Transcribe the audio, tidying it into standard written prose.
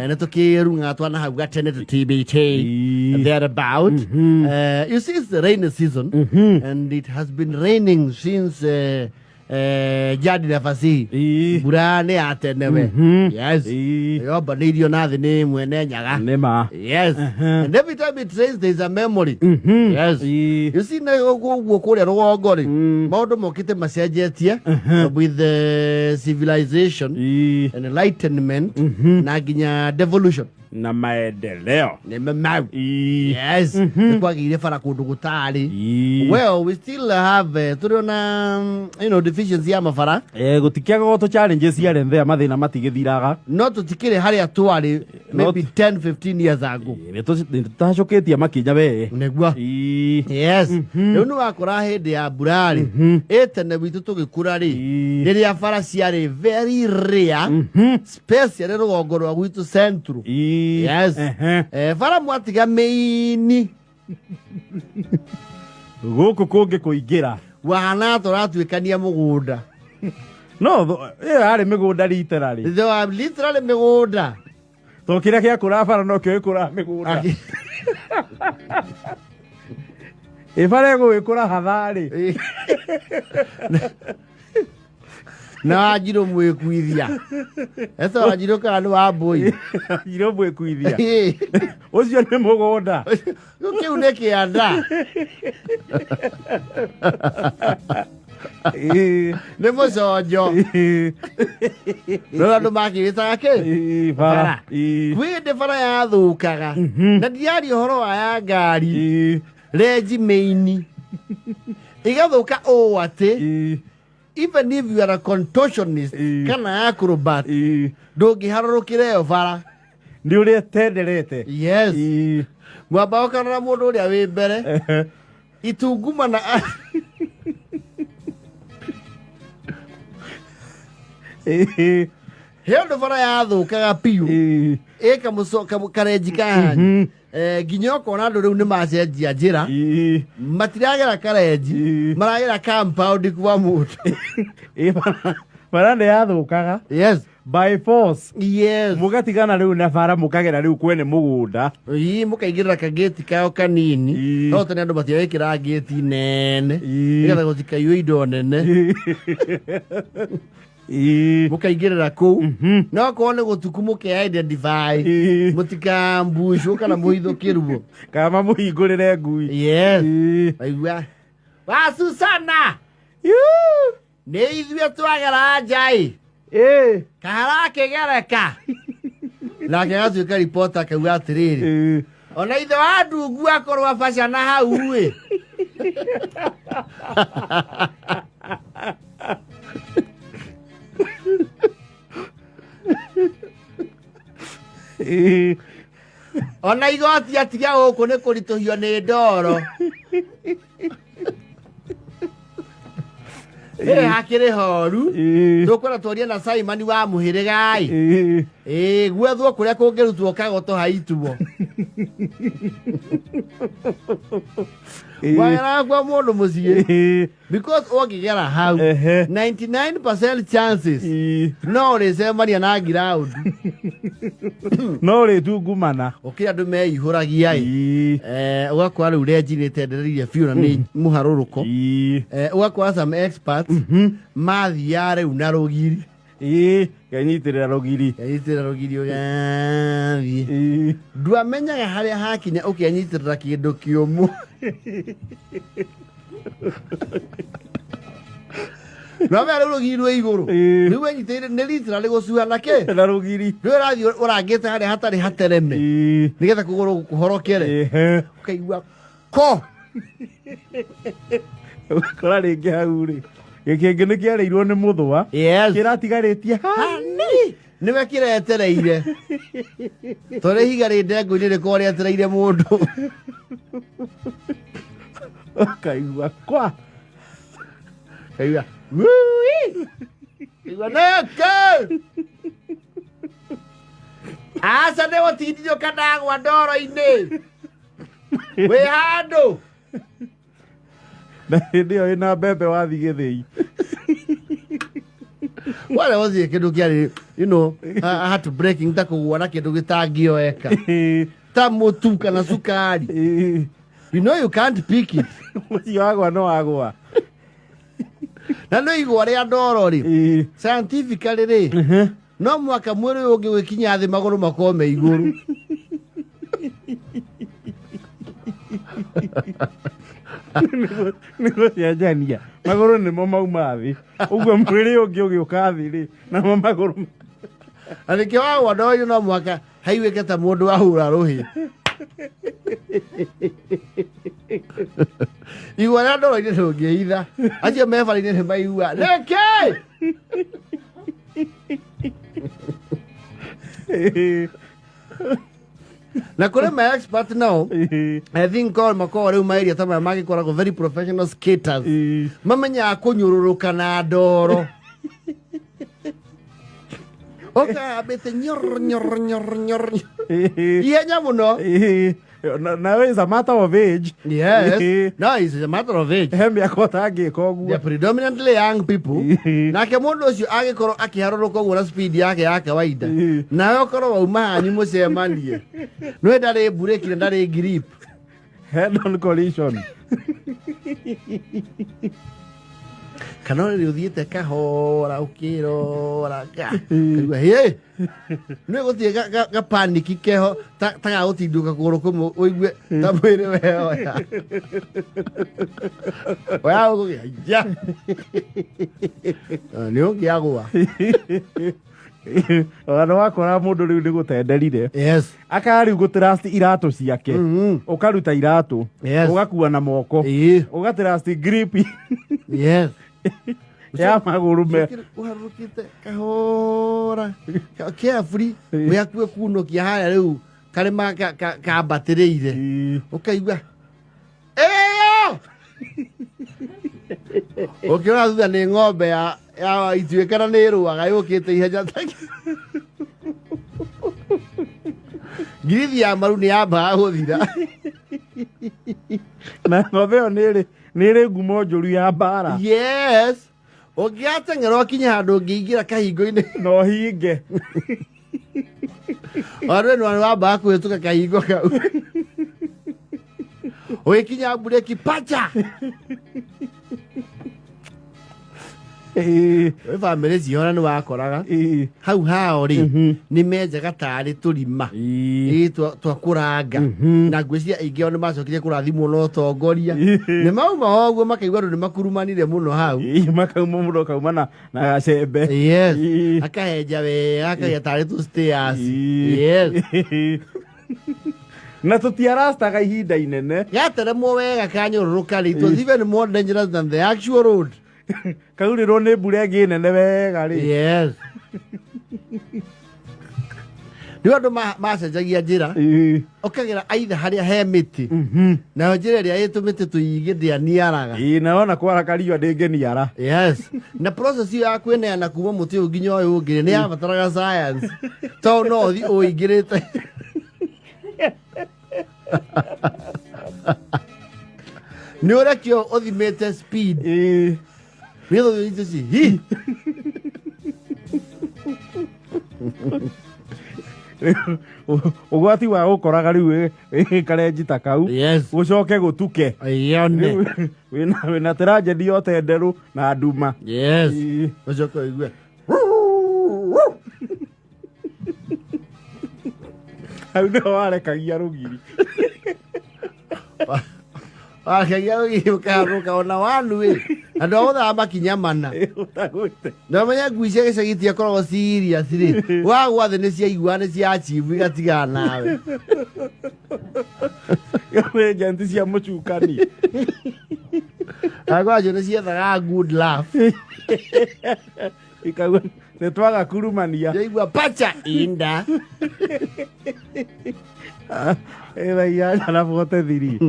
na tukirunga twana hau gatene to TBT thereabout. You see, it's the rainy season, and it has been raining since jadi nafasi burane atenewe. Yes, yo banidio na thini mwene nyaga nema. Yes, and every time it rains there is a memory. Yes, you see na go kuria rugongori maundu mokite macenjetie with the civilization and enlightenment na ginya devolution na maendeleo nemau. Yes, kwagire fara kundu gutari. Well, we still have turiona deficiency ya mafara gutikiaga goto challenges ya rendea mathina matigithiraga no tutikire haria twari maybe 10-15 years ago. Tacoketie makinya we negwa. Yes, riu ni wakora hindi ya burari etene witu tugikura ri riria fara ciari very rare, special rugongo rwa gwitu central. Yes, fara mwatiga meini guku kungi kuingira wana turatuikania mugunda no ari migunda literally migunda to kira kia kura fara no kyo ikura migunda ifare go ikura hathari na ajiro mwekuithia eso ajiro kana wa boy ajiro mwekuithia ucio ni mugunda ukiu neki anda ne mozojo no makihituka ke fara kwende fara ya thukaga na diari horo wa ya ngari reji meini igathuka o ate. Even if you are a contortionist, kana acrobat, dogi harurukire yo fara. Ndi uri tenderete. Yes. Mwaba okana mundu uri wi mbere. Itunguma na Hendo fara ya thukaga piu. Eka musoka karejika. Ginyoko na ndu ni macenjia njira matiragera karenji maragera compound kuwa mutu marande yathukaga. Yes, by force. Yes, mugatigana riu na fara mukagera riu kwene mugunda mukaigirira kageti kao kanini no tene andu matiawikira geti nene igatha gutikaiywo indo nene mukaigirira kuu no kone gutuku muke identify mutikambushu kana muhithukiruo kama muhingurire ngui. Yes, aigua wa Susana ni ithuĩ twagera njai kahara kigereka nake gatuĩka ripota akauga atiriri ona ithe wa ndungu akorwo abacana hau ona igoti atiga guku ni kurituhio ni ndoro hakiri horu tukora twaria na Simon wa muhirigai gwethwo kuria kungirutwo kagoto haituo wala kwa mundu mucie because ogigera hau 99% chances no recemania na ground no le tungumana okira ndu meihuragia ugakwa riu renjirite ndereire biu na ni muharuruko ugakwa some experts mathiare una rugiri kanyitirira rugiri ugathi ndwamenyaga haria hakinya ukianyitirira kindu kiumu Nome rugiri rwe iguru riu enyitire ne literally gucua nake na rugiri riu rathi urangite haria hatari hatereme nigetha kuguru kuhorokere ukaigua ko kora ringi hau ri gikenge ni kiareirwo ni muthwa kiratigarĩtie hani niwe kiretereire tore higari ndengu-inĩ rĩkorwo rĩetereire mũndũ kaigua kwa kaigua wui kaigua neke aca nĩ gũtindio kanagwa ndoro-inĩ wĩ handũ na hĩndĩ ĩyo ĩna mbembe wathi gĩthĩi wale wozi kindu kiari you know, I had to break into kuona kindu gitangioeka. Ta mutu kana sukari. You know you can't pick it. Ucio agwa no agwa. Na no igwa ria ndoro ri. Scientifically ri. No mwaka mwere ungi wikinya thi maguru makome iguru. Niko cianjania maguru nimo mauma thi uguo mwiri ungi ugiuka thi ri na maguru Alike wa ndoyo no mwaka haiweke ta mundu ahura ruhi. Igwa ria ndoro ri ndungiitha acio mebari ni maigua reke. Na kore my expert now, I think all makao reu mairia tama magikoragwo very professional skaters. Mamenya kunyururuka na ndoro. Oka abete nyor. Yenya muno. Now it's a matter of age. Yes. No, it's a matter of age. They're predominantly young people. Na ke mundu ucio agikoro akiharuruka uguo na speed yake ya kawaida. Na yo koro wauma hanyu mucemanie. No ndari break na ndari grip. Head on collision. Kana ri uthiete kahora ukirora ka. Kagua he. No guthie ga panic keho ta ga utinduka kuguru kumwe uigue ta mwiri weho ya. Wa ugu ya. Ni ungiagwa. Wana wakora mundu riu nigutenderire. Yes. Akari gutrust iratu ciake. Ukaruta iratu. Ugakua na moko. Ugatrust grip. Yes. Ya maguru me. Uharukite kahora. Carefully. Uyakue kunokia haya riu karima ka batereire. Ukaigua. Eyo! Ukiona thutha ni ng'ombe ya ithui kana ni ruaga yukite ihenya taki. Ngirithi ya maru ni yamba guthira. Na ng'ombe yo niri ngumo njuru ya mbara. Yes. Ungiateng'era kinya handu ngiingira kahingo-ini no hinge. Arwe no wamba kuhituka kahingo kau. Ugikinya bureki pacha. Family ciona ni wakoraga hau hao ri ni menjaga tari turima twa kuranga na ngwiciria ingi oni macokire kurathimwo no tongoria ni mauma oguo makaigwa ni makurumanire muno hau makauma muno kauma na gacembe. Yes. Akahenja we akagia tari tu stairs. Yes. Na tutiarastaga ihinda inene gateremwo wega kanyururuka ri it was even more dangerous than the actual road. Kaurirwo ni mbura ngi nene wega ri. Yes. Ni andu macenjagia njira ukagira aitha haria he miti na njira iria itumite tuige ndianiaraga naona kwara kariwa ndingeniara. Yes. Na process ya kweneana kuma muti uyu nginya uyu ungi ni yabataraga science to no thi uingirite. Ni urekio uthimite speed Rido dice sí. Hi. Ugwati wa gukoraga riu karenjita kau gucoke gutuke ayone wina tragedy yote nderu na nduma. Yes. Gucoke igwe au ndo warekagia rugiri. Akagia rugiri ukaruka ona wanu we andu othe makinya mana na menya ngwicia gicagiti akoragwo serious ri wagwa thi ni ciaigua ni cia achieve igatigana nawe we janti cia mucukani agwa jo ni ciethaga good laugh ikagwa ne twaga kurumania yaigua pacha inda era ya na bote thiri.